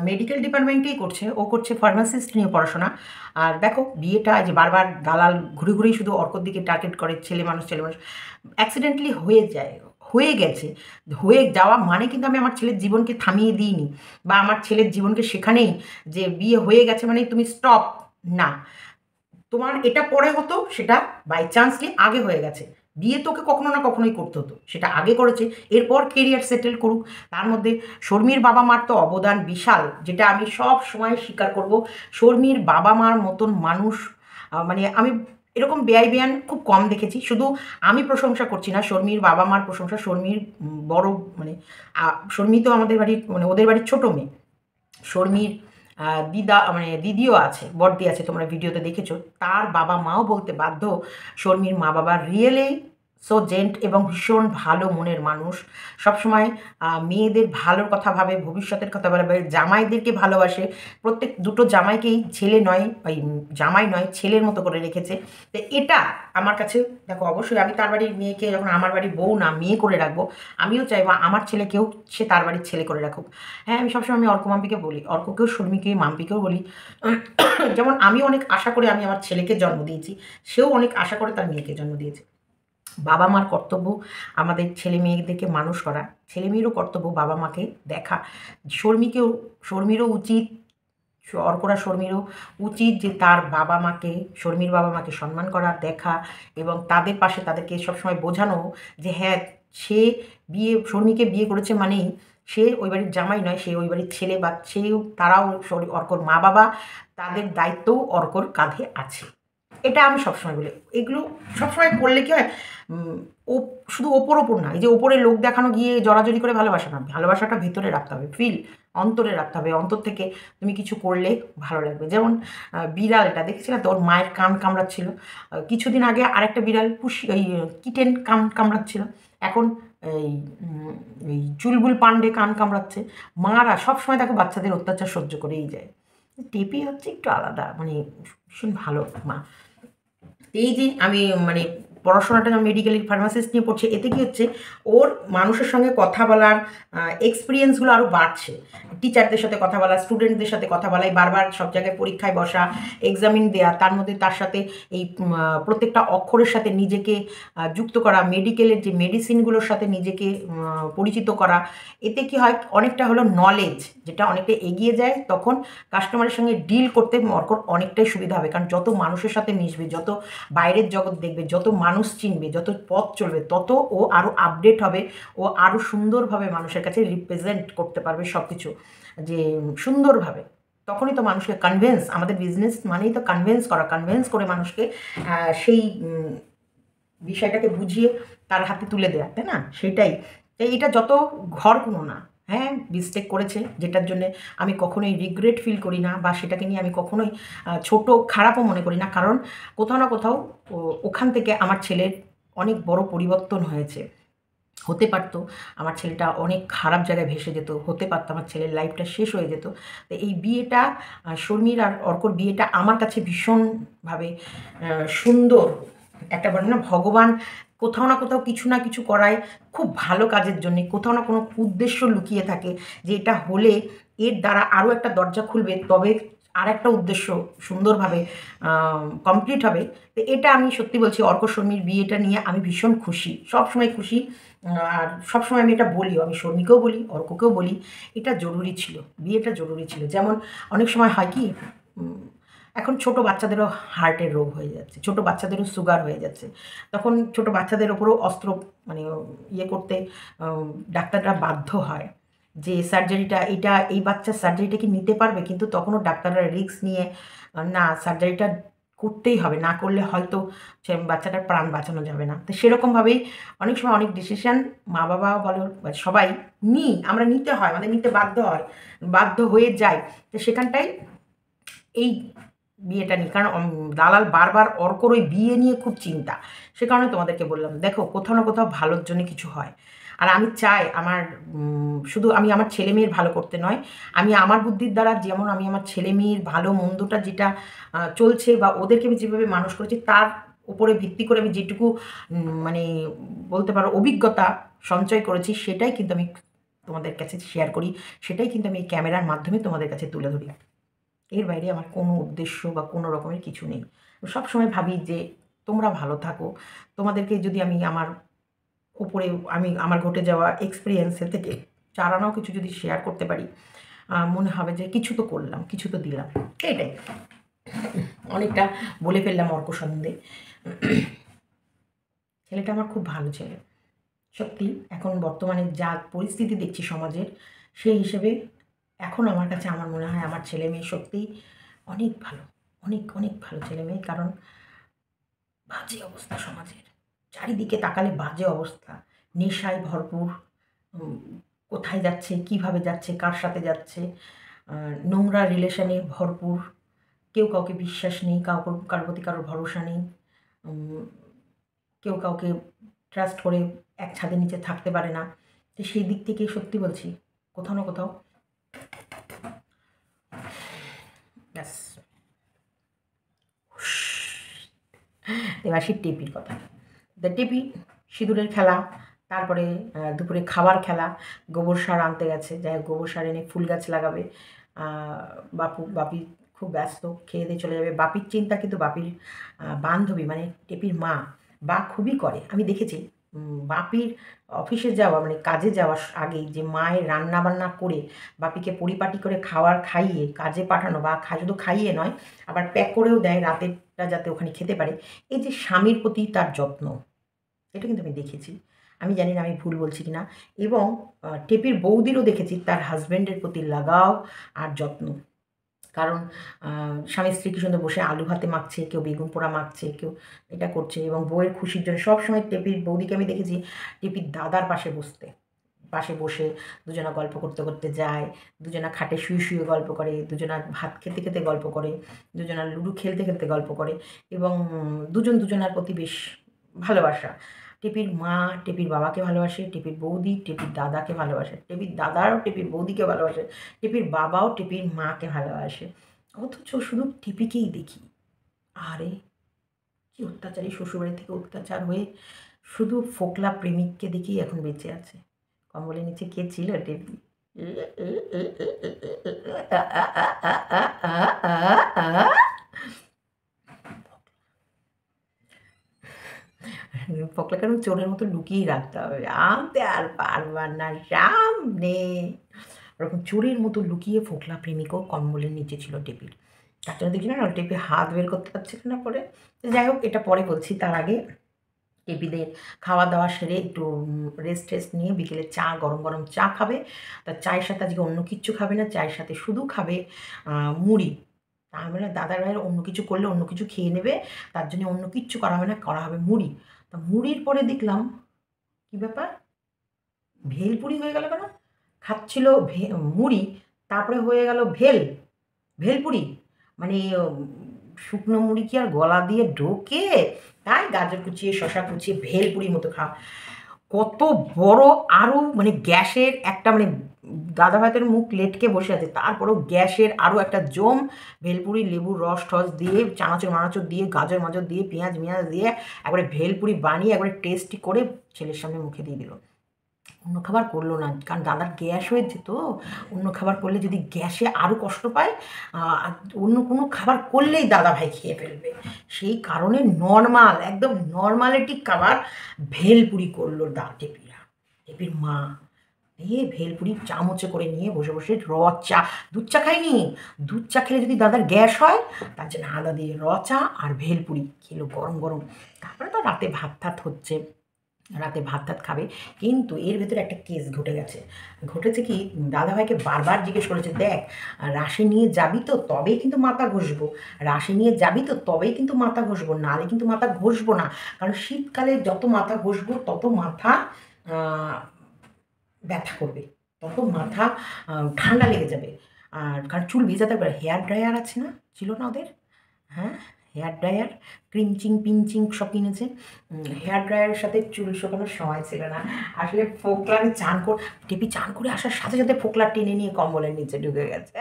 মেডিকেল ডিপার্টমেন্টেই করছে, ও করছে ফার্মাসিস্ট নিয়ে পড়াশোনা। আর দেখো বিয়েটা যে বারবার দালাল ঘুরে ঘুরেই শুধু অর্কর দিকে টার্গেট করে, ছেলে মানুষ অ্যাক্সিডেন্টলি হয়ে গেছে। হয়ে যাওয়া মানে কিন্তু আমি আমার ছেলের জীবনকে থামিয়ে দিইনি, বা আমার ছেলের জীবনকে সেখানেই যে বিয়ে হয়ে গেছে মানে তুমি স্টপ না। তোমার এটা পরে হতো, সেটা বাই চান্সলি আগে হয়ে গেছে। বিয়ে তোকে কখনো না কখনোই করতে হতো, সেটা আগে করেছে, এরপর কেরিয়ার সেটেল করুক। তার মধ্যে শর্মির বাবা মার তো অবদান বিশাল, যেটা আমি সব সময় স্বীকার করব। শর্মির বাবা মার মতন মানুষ মানে আমি এরকম বেআইন খুব কম দেখেছি। শুধু আমি প্রশংসা করছি না, শর্মির বাবা মার প্রশংসা। শর্মির বড় মানে শর্মি তো আমাদের বাড়ির মানে ওদের বাড়ির ছোটো মেয়ে। শর্মির দিদা মানে দিদিও আছে, বড়দি আছে, তোমরা ভিডিওতে দেখেছো। তার বাবা মাও বলতে বাধ্য শর্মির মা বাবা রিয়েলি সো জেন্ট এবং ভীষণ ভালো মনের মানুষ। সবসময় মেয়েদের ভালোর কথা ভাবে, ভবিষ্যতের কথা ভাবে, জামাইদেরকে ভালোবাসে। প্রত্যেক দুটো জামাইকেই ছেলে নয়, ওই জামাই নয়, ছেলের মতো করে রেখেছে। তো এটা আমার কাছে দেখো, অবশ্যই আমি তার বাড়ির মেয়েকে যখন আমার বাড়ির বউ না মেয়ে করে রাখবো, আমিও চাইবো আমার ছেলেকেও সে তার বাড়ির ছেলে করে রাখুক। হ্যাঁ, আমি সবসময় আমি অর্ক মাম্পিকে বলি, অর্ককেও শর্মিকে মাম্পিকেও বলি, যেমন আমি অনেক আশা করে আমি আমার ছেলেকে জন্ম দিয়েছি, সেও অনেক আশা করে তার মেয়েকে জন্ম দিয়েছে। বাবা মার কর্তব্য আমাদের ছেলে মেয়েদেরকে মানুষ করা, ছেলে মেয়েরও কর্তব্য বাবা মাকে দেখা। শর্মিরও উচিত, অর্করা শর্মিরও উচিত যে তার বাবা মাকে, শর্মির বাবা মাকে সম্মান করা, দেখা এবং তাদের পাশে তাদেরকে সবসময় বোঝানো যে হ্যাঁ, সে শর্মিকে বিয়ে করেছে মানেই সে ওই বাড়ির জামাই নয়, সে ওই বাড়ির ছেলে, বা সেও তারাও অর্কর মা বাবা, তাদের দায়িত্বও অর্কর কাঁধে আছে। এটা আমি সবসময় বলি। এগুলো সবসময় করলে কি হয়, ও শুধু ওপর না, এই যে ওপরে লোক দেখানো গিয়ে জড়াজড়ি করে ভালোবাসা না, ভালোবাসাটা ভেতরে রাখতে হবে, ফিল অন্তরে রাখতে হবে। অন্তর থেকে তুমি কিছু করলে ভালো লাগবে। যেমন বিড়ালটা দেখেছি না, তোর মায়ের কান কামড়াচ্ছিল, কিছুদিন আগে আরেকটা বিড়াল ওই কিটেন কামড়াচ্ছিল, এখন এই এই চুলবুল পান্ডে কান কামড়াচ্ছে। মারা সবসময় দেখো বাচ্চাদের অত্যাচার সহ্য করেই যায়। টেপি হচ্ছে একটু আলাদা, মানে ভীষণ ভালো মা। এই যে আমি মানে পড়াশোনাটা মেডিকেল ফার্মাসিস্ট নিয়ে পড়ছে, এতে কি হচ্ছে, ওর মানুষের সঙ্গে কথা বলার এক্সপিরিয়েন্সগুলো আরও বাড়ছে। টিচারদের সাথে কথা বলা, স্টুডেন্টদের সাথে কথা বলাই, বারবার সব জায়গায় পরীক্ষায় বসা, এক্সামিন দেয়া, তার মধ্যে তার সাথে এই প্রত্যেকটা অক্ষরের সাথে নিজেকে যুক্ত করা, মেডিকেলের যে মেডিসিনগুলোর সাথে নিজেকে পরিচিত করা। এতে কি হয়, অনেকটা হলো নলেজ, যেটা অনেকটা এগিয়ে যায়, তখন কাস্টমারের সঙ্গে ডিল করতে অর্কর অনেকটাই সুবিধা হবে। কারণ যত মানুষের সাথে মিশবে, যত বাইরের জগৎ দেখবে, যত মানুষ চিনবে, যত পথ চলবে, তত ও আরও আপডেট হবে, ও আরও সুন্দরভাবে মানুষের কাছে রিপ্রেজেন্ট করতে পারবে সব কিছু, যে সুন্দরভাবে। তখনই তো মানুষকে কনভিন্স, আমাদের বিজনেস মানেই তো কনভিন্স করে মানুষকে সেই বিষয়টাকে বুঝিয়ে তার হাতে তুলে দেয়া, তাই না? সেটাই। তাই এটা যত ঘর কোনো না, হ্যাঁ মিস্টেক করেছে, যেটার জন্য আমি কখনোই রিগ্রেট ফিল করি না, বা সেটাকে নিয়ে আমি কখনোই ছোট খারাপও মনে করি না। কারণ কোথাও না কোথাও ওখান থেকে আমার ছেলের অনেক বড় পরিবর্তন হয়েছে। হতে পারতো আমার ছেলেটা অনেক খারাপ জায়গায় ভেসে যেত, হতে পারতো আমার ছেলের লাইফটা শেষ হয়ে যেত। তো এই বিয়েটা, শর্মির আর অর্কর বিয়েটা আমার কাছে ভীষণভাবে সুন্দর একটা, বলে না ভগবান কোথাও না কোথাও কিছু না কিছু করায় খুব ভালো কাজের জন্যে, কোথাও না কোনো উদ্দেশ্য লুকিয়ে থাকে, যে এটা হলে এর দ্বারা আরও একটা দরজা খুলবে, তবে আর একটা উদ্দেশ্য সুন্দরভাবে কমপ্লিট হবে। তো এটা আমি সত্যি বলছি, অর্ক শর্মির বিয়েটা নিয়ে আমি ভীষণ খুশি, সবসময় খুশি। আর সবসময় আমি এটা বলিও, আমি শর্মিকেও বলি, অর্ককেও বলি, এটা জরুরি ছিল, বিয়েটা জরুরি ছিল। যেমন অনেক সময় হয় কি, এখন ছোট বাচ্চাদেরও হার্টের রোগ হয়ে যাচ্ছে, ছোট বাচ্চাদেরও সুগার হয়ে যাচ্ছে, তখন ছোট বাচ্চাদের ওপরও অস্ত্র মানে ইয়ে করতে ডাক্তাররা বাধ্য হয় যে সার্জারিটা, এই বাচ্চার সার্জারিটা কি নিতে পারবে, কিন্তু তখনও ডাক্তাররা রিস্ক নিয়ে না, সার্জারিটা করতেই হবে, না করলে হয়তো সে বাচ্চাটার প্রাণ বাঁচানো যাবে না। তো সেরকমভাবেই অনেক সময় অনেক ডিসিশান মা বাবা বলো সবাই আমরা নিতে হয়, আমাদের নিতে বাধ্য হয়ে যায়। তো সেখানটাই এই বিয়েটা নিয়ে, কারণ দালাল বারবার অর্কর ওই বিয়ে নিয়ে খুব চিন্তা, সে কারণে তোমাদেরকে বললাম, দেখো কোথাও না কোথাও ভালোর জন্য কিছু হয়। আর আমি চাই আমার শুধু আমি আমার ছেলে মেয়ের ভালো করতে নয়, আমি আমার বুদ্ধির দ্বারা, যেমন আমি আমার ছেলে মেয়ের ভালো মন্দটা যেটা চলছে, বা ওদেরকে আমি যেভাবে মানুষ করেছি, তার উপরে ভিত্তি করে আমি যেটুকু মানে বলতে পারো অভিজ্ঞতা সঞ্চয় করেছি, সেটাই কিন্তু আমি তোমাদের কাছে শেয়ার করি, সেটাই কিন্তু আমি এই ক্যামেরার মাধ্যমে তোমাদের কাছে তুলে ধরি। এর বাইরে আমার কোনো উদ্দেশ্য বা কোনো রকমের কিছু নেই। সবসময় ভাবি যে তোমরা ভালো থাকো, তোমাদেরকে যদি আমি আমার উপরে আমার ঘটে যাওয়া এক্সপিরিয়েন্সের থেকে 4 আনাও কিছু যদি শেয়ার করতে পারি, মনে হবে যে কিছু তো করলাম, কিছু তো দিলাম। এটাই, অনেকটা বলে ফেললাম অর্ক সম্বন্ধে। ছেলেটা আমার খুব ভালো ছেলে, সত্যি। এখন বর্তমানে যা পরিস্থিতি দেখছি সমাজের, সেই হিসেবে এখন আমার কাছে আমার মনে হয় আমার ছেলে মেয়ে সত্যিই অনেক ভালো, অনেক অনেক ভালো ছেলে মেয়ে। কারণ বাজে অবস্থা সমাজের, চারিদিকে তাকালে বাজে অবস্থা, নেশায় ভরপুর, কোথায় যাচ্ছে, কিভাবে যাচ্ছে, কার সাথে যাচ্ছে, নোংরা রিলেশনে ভরপুর, কেউ কাউকে বিশ্বাস নেই, কারোর প্রতি কারোর ভরসা নেই, কেউ কাউকে ট্রাস্ট করে এক ছাদের নিচে থাকতে পারে না। তো সেই দিক থেকে সত্যি বলছি কোথাও না কোথাও ব্যাস। এবার আসি টেপির কথা। টেপি সিঁদুরের খেলা, তারপরে দুপুরে খাবার খেলা, গোবর সার আনতে গেছে, যাই হোক গোবর সার এনে ফুল গাছ লাগাবে। বাপি খুব ব্যস্ত, খেয়ে দিয়ে চলে যাবে। বাপির চিন্তা কিন্তু বাপির বান্ধবী মানে টেপির মা বা খুবই করে। আমি দেখেছি বাপির অফিসে যাওয়া মানে কাজে যাওয়ার আগেই যে মায়ের রান্না বান্না করে বাপিকে পরিপাটি করে খাইয়ে কাজে পাঠানো, বা শুধু খাইয়ে নয় আবার প্যাক করেও দেয় রাতেরটা যাতে ওখানে খেতে পারে। এই যে স্বামীর প্রতি তার যত্ন, এটা কিন্তু আমি দেখেছি। আমি জানি না আমি ভুল বলছি কি না। এবং টেপির বৌদিরও দেখেছি তার হাজব্যান্ডের প্রতি লাগাও আর যত্ন। কারণ স্বামী স্ত্রী কি সুন্দর বসে আলু ভাতে মাখছে, কেউ বেগুন পোড়া মাখছে, কেউ এটা করছে, এবং বউয়ের খুশির জন্য সবসময় টেপির বৌদিকে আমি দেখেছি টেপির দাদার পাশে বসে দুজনা গল্প করতে করতে যায়, দুজনা খাটে শুয়ে শুয়ে গল্প করে, দুজনা ভাত খেতে খেতে গল্প করে, দুজনা লুডো খেলতে খেলতে গল্প করে, এবং দুজনার প্রতি বেশ ভালোবাসা। টেপির মা টেপির বাবাকে ভালোবাসে, টেপির বৌদি টেপির দাদাকে ভালোবাসে, টেপির দাদাও টেপির বৌদিকে ভালোবাসে, টেপির বাবাও টেপির মাকে ভালোবাসে। অথচ শুধু টেপিকেই দেখি, আরে কি অত্যাচারী, শ্বশুরবাড়ি থেকে অত্যাচার হয়ে শুধু ফোকলা প্রেমিককে দেখেই এখন বেঁচে আছে। কম্বলের নিচে কে ছিল টেপি? ফোকলাকে চোরের মতো লুকিয়ে রাখতে হবে, আনতে আর পারবার না সামনে। ওরকম চোরের মতো লুকিয়ে ফোকলা প্রেমিকও কম্বলের নিচে ছিল টেপির। তার জন্য দেখছি না টেপি হাত বের করতে পারছিল না পরে। যাই হোক এটা পরে বলছি, তার আগে টেপিদের খাওয়া দাওয়া সেরে একটু রেস্ট নিয়ে বিকেলে গরম গরম চা খাবে। তার চায়ের সাথে আজকে অন্য কিচ্ছু খাবে না, চায়ের সাথে শুধু খাবে মুড়ি। তার মানে দাদার ভাইয়ের অন্য কিছু করলে অন্য কিছু খেয়ে নেবে, তার জন্য অন্য কিচ্ছু করা হবে না, করা হবে মুড়ি। তা মুড়ির পরে দেখলাম কী ব্যাপার, ভেলপুরি হয়ে গেল কেন? খাচ্ছিল মুড়ি, তারপরে হয়ে গেল ভেলপুরি। মানে শুকনো মুড়ি কি আর গলা দিয়ে ঢোকে? তাই গাজর কুচিয়ে শশা কুচিয়ে ভেলপুরির মতো খাওয়া। কত বড় আরও মানে গ্যাসের একটা মানে দাদা ভাতের মুখ লেটকে বসে আছে, তারপরেও গ্যাসের আরও একটা জম ভেলপুরি, লেবুর রস টস দিয়ে চানাচুর দিয়ে গাজর মাজর দিয়ে পেঁয়াজ দিয়ে একবারে ভেলপুরি বানিয়ে একবারে টেস্টি করে ছেলের সামনে মুখে দিয়ে দিল। অন্য খাবার করলো না, কারণ দাদার গ্যাস হয়েছে তো। অন্য খাবার করলে যদি গ্যাসে আরও কষ্ট পায়, অন্য কোনো খাবার করলেই দাদা ভাই খেয়ে ফেলবে, সেই কারণে নর্মাল একদম নর্মালিটি খাবার ভেলপুরি করলো টেপির মা। দিয়ে ভেলপুরি চামচে করে নিয়ে বসে বসে চা, দুধ চা খায়নি, দুধ চা খেলে যদি দাদার গ্যাস হয় তার জন্য আদা দিয়ে চা আর ভেলপুরি খেলো গরম গরম। তারপরে তো রাতে ভাত হচ্ছে, রাতে ভাত খাবে। কিন্তু এর ভেতরে একটা কেস ঘটেছে কি, দাদাভাইকে বারবার জিজ্ঞেস করেছে, দেখ রাশি নিয়ে যাবি তো তবেই কিন্তু মাথা ঘষবো, রাশি নিয়ে যাবি তো তবেই কিন্তু মাথা ঘষবো, নাহলে কিন্তু মাথা ঘষবো না। কারণ শীতকালে যত মাথা ঘষবো তত মাথা ব্যথা করবে, তত মাথা ঠান্ডা লেগে যাবে। আর কারণ চুল ভেজাতে পারে, হেয়ার ড্রায়ার আছে না, ছিল না ওদের? হ্যাঁ, হেয়ার ড্রায়ার ক্রিঞ্চিং পিঞ্চিং সব কিনেছে। হেয়ার ড্রায়ারের সাথে চুল শুকানোর সময় ছিল না। আসলে ফোকলা টেপি চান করে আসার সাথে সাথে ফোকলা টেনে নিয়ে কম্বলের নিচে ঢুকে গেছে।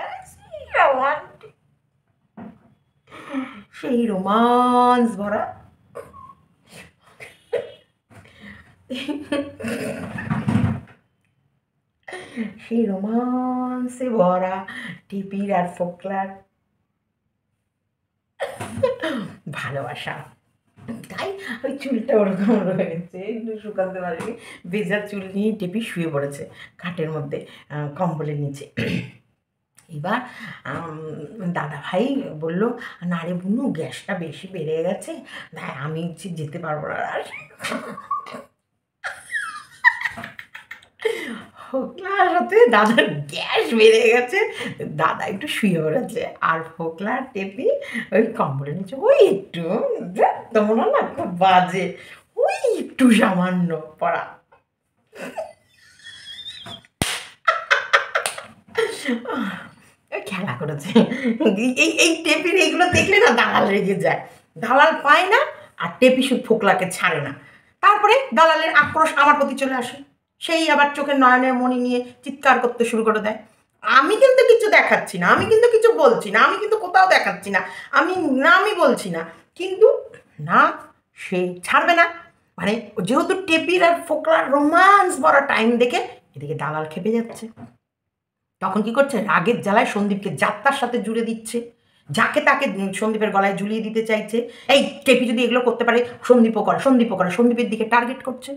সেই রোমান্স ভরা সেই রোমান্সে ভরা টিপির আর ফোকলার ভালোবাসা। তাই ওই চুলটা ওরকম রয়েছে, একটু শুকাতে পারেনি, ভেজা চুল নিয়ে টেপি শুয়ে পড়েছে খাটের মধ্যে কম্বলের নিচে। এবার দাদা ভাই বলল, না রে বুনু গ্যাসটা বেশি বেড়ে গেছে, আমি যেতে পারবো না। ফোকলার সাথে দাদার গ্যাস বেড়ে গেছে, দাদা একটু শুয়ে পড়েছে, আর ফোকলা টেপি ওই কম্বলের নিচে ওই একটু, তেমন না খুব বাজে, ওই একটু সামান্য পড়া। ওই খেলা করেছে। এই এই টেপির এইগুলো দেখলে না দালাল রেগে যায়, দালাল পায় না, আর টেপি শুধু ফোকলাকে ছাড়ে না। তারপরে দালালের আক্রোশ আমার প্রতি চলে আসে, সেই আবার চোখের নয়নের মণি নিয়ে চিৎকার করতে শুরু করে দেয়। আমি কিন্তু কিছু দেখাচ্ছি না, আমি কিন্তু কিছু বলছি না, আমি কিন্তু কোথাও দেখাচ্ছি না, আমি বলছি না, কিন্তু না, সে ছাড়বে না। মানে যেহেতু টেপির আর ফোকলার রোমান্স ভরা টাইম দেখে এদিকে দালাল খেপে যাচ্ছে। তখন কি করছে, রাগের জ্বালায় সন্দীপকে যাত্রার সাথে জুড়ে দিচ্ছে, যাকে তাকে সন্দীপের গলায় ঝুলিয়ে দিতে চাইছে। এই টেপি যদি এগুলো করতে পারে, সন্দীপও করে, সন্দীপের দিকে টার্গেট করছে।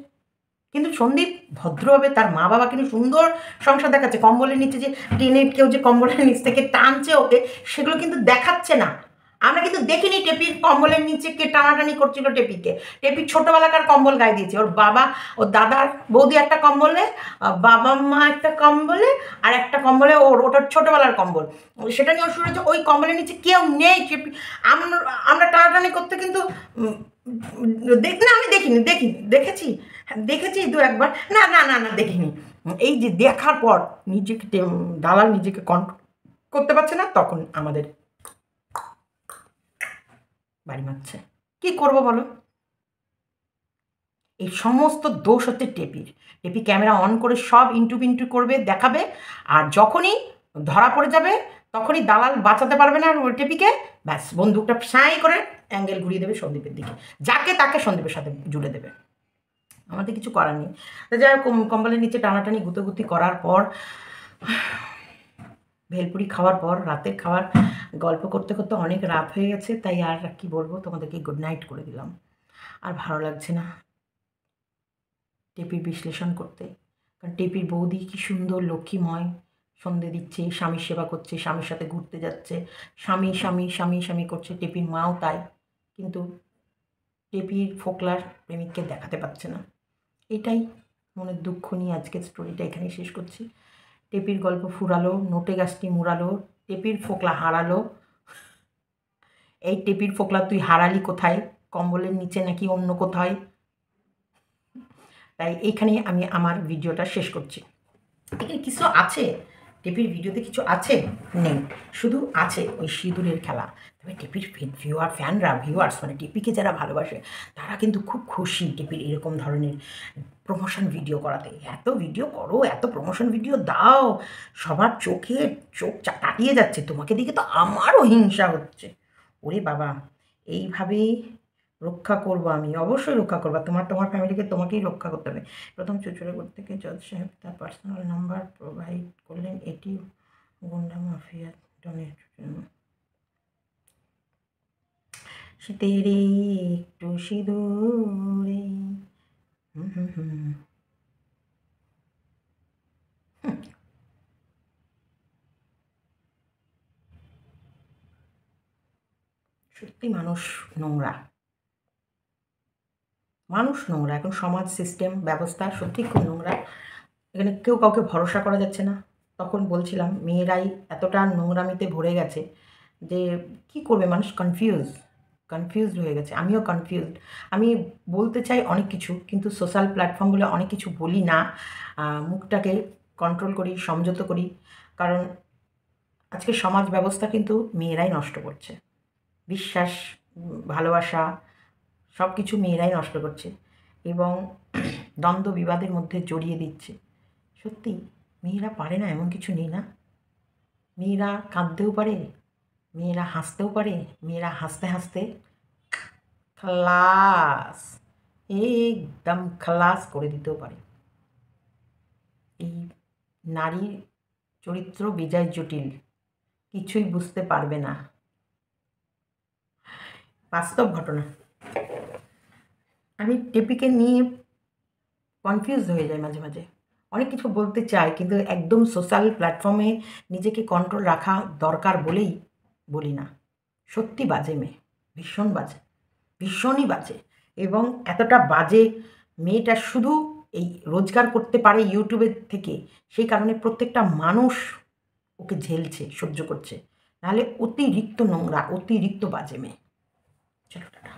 কিন্তু সন্দীপ ভদ্রভাবে তার মা বাবাকে নিয়ে সুন্দর সংসার দেখাচ্ছে, কম্বলের নিচে যে টেনে কেউ যে কম্বলের নিচ থেকে টানছে ওকে, সেগুলো কিন্তু দেখাচ্ছে না। আমরা কিন্তু দেখিনি টেপির কম্বলের নিচে কে টানাটানি করছিল টেপিকে। টেপির ছোটোবেলাকার কম্বল গায়ে দিয়েছে, ওর বাবা, ওর দাদার বৌদি একটা কম্বলে, বাবা মা একটা কম্বলে, আর একটা কম্বলে ওটার ছোটোবেলার কম্বল, সেটা নিয়ে ওর শুরু হয়েছে। ওই কম্বলের নিচে কেউ নেই টেপি। আমরা টানাটানি করতে কিন্তু না, আমি দেখেছি, দেখেছি দু একবার, না না না না দেখিনি। এই যে দেখার পর নিজেকে দালাল নিজেকে কন্ট্রোল করতে পারছে না, তখন আমাদের বাড়ি মারছে। কি করব বলো? এই সমস্ত দোষ হচ্ছে টেপির। টেপি ক্যামেরা অন করে সব ইন্টু করবে, দেখাবে, আর যখনই ধরা পড়ে যাবে তখনই দালাল বাঁচাতে পারবে না টেপিকে, ব্যাস বন্দুকটা সাই করে অ্যাঙ্গেল ঘুরিয়ে দেবে সন্দীপের দিকে, যাকে তাকে সন্দীপের সাথে জুড়ে দেবে। আমাদের কিছু করার নেই। যাই হোক, কম্বলের নিচে টানাটানি গুতোগুতি করার পর, ভেলপুরি খাওয়ার পর, রাতের খাবার গল্প করতে করতে অনেক রাত হয়ে গেছে, তাই আর কি বলবো, তোমাদেরকে গুড নাইট করে দিলাম। আর ভালো লাগছে না টেপির বিশ্লেষণ করতে, কারণ টেপির বৌদি কি সুন্দর লক্ষ্মীময়, সন্ধে দিচ্ছে, স্বামীর সেবা করছে, স্বামীর সাথে ঘুরতে যাচ্ছে, স্বামী করছে, টেপির মাও তাই, কিন্তু টেপির ফোকলার প্রেমিককে দেখাতে পারছে না। এটাই মনের দুঃখ নিয়ে আজকের স্টোরিটা এখানেই শেষ করছি। টেপির গল্প ফুরালো, নোটে গাছটি মুড়ালো, টেপির ফোকলা হারালো। এই টেপির ফোকলা তুই হারালি কোথায়? কম্বলের নিচে নাকি অন্য কোথায়? তাই এইখানেই আমি আমার ভিডিওটা শেষ করছি। এখানে কিছু আছে, টেপির ভিডিওতে কিছু আছে নেই, শুধু আছে ওই সিঁদুরের খেলা। তবে টেপির ভিউয়ার্স মানে টেপিকে যারা ভালোবাসে তারা কিন্তু খুব খুশি টেপির এরকম ধরনের প্রমোশন ভিডিও করাতে। এত ভিডিও করো, এত প্রমোশন ভিডিও দাও, সবার চোখ তাকিয়ে যাচ্ছে তোমাকে দেখে, তো আমারও হিংসা হচ্ছে। ওরে বাবা, এইভাবেই রক্ষা করবো আমি, অবশ্যই রক্ষা করবো। তোমার ফ্যামিলিকে তোমাকেই রক্ষা করতে হবে। প্রথম চুচুড়াগড় থেকে জজ সাহেব তার পার্সোনাল নাম্বার প্রোভাইড করলেন, এটি গুন্ডা মাফিয়া ডনের শীতেরে একটু সিঁদুরে। সত্যি মানুষ নোংরা, এখন সমাজ সিস্টেম ব্যবস্থা সত্যি খুব নোংরা। এখানে কেউ কাউকে ভরসা করা যাচ্ছে না। তখন বলছিলাম মেয়েরাই এতটা নোংরামিতে ভরে গেছে যে কি করবে মানুষ, কনফিউজড হয়ে গেছে। আমিও কনফিউজড। আমি বলতে চাই অনেক কিছু, কিন্তু সোশ্যাল প্ল্যাটফর্মগুলো অনেক কিছু বলি না, মুখটাকে কন্ট্রোল করি, সংযত করি, কারণ আজকে সমাজ ব্যবস্থা কিন্তু মেয়েরাই নষ্ট করছে। বিশ্বাস, ভালোবাসা সব কিছু মেয়েরাই নষ্ট করছে এবং দ্বন্দ্ব বিবাদের মধ্যে জড়িয়ে দিচ্ছে। সত্যি মেয়েরা পারে না এমন কিছু নেই না। মেয়েরা কাঁদতেও পারে, মেয়েরা হাসতেও পারে, মেয়েরা হাসতে হাসতে খালাস, একদম খালাস করে দিতেও পারে। এই নারীর চরিত্র বেজায় জটিল, কিছুই বুঝতে পারবে না। বাস্তব ঘটনা। আমি টেপিকে নিয়ে কনফিউজ হয়ে যাই মাঝে মাঝে, অনেক কিছু বলতে চাই, কিন্তু একদম সোশ্যাল প্ল্যাটফর্মে নিজেকে কন্ট্রোল রাখা দরকার বলেই বলি না। সত্যি বাজে মেয়ে, ভীষণই বাজে। এবং এতটা বাজে মেয়েটা শুধু এই রোজগার করতে পারে ইউটিউবের থেকে, সেই কারণে প্রত্যেকটা মানুষ ওকে ঝেলছে, সহ্য করছে। নাহলে অতিরিক্ত নোংরা, অতিরিক্ত বাজে মেয়ে। চলো টাটা।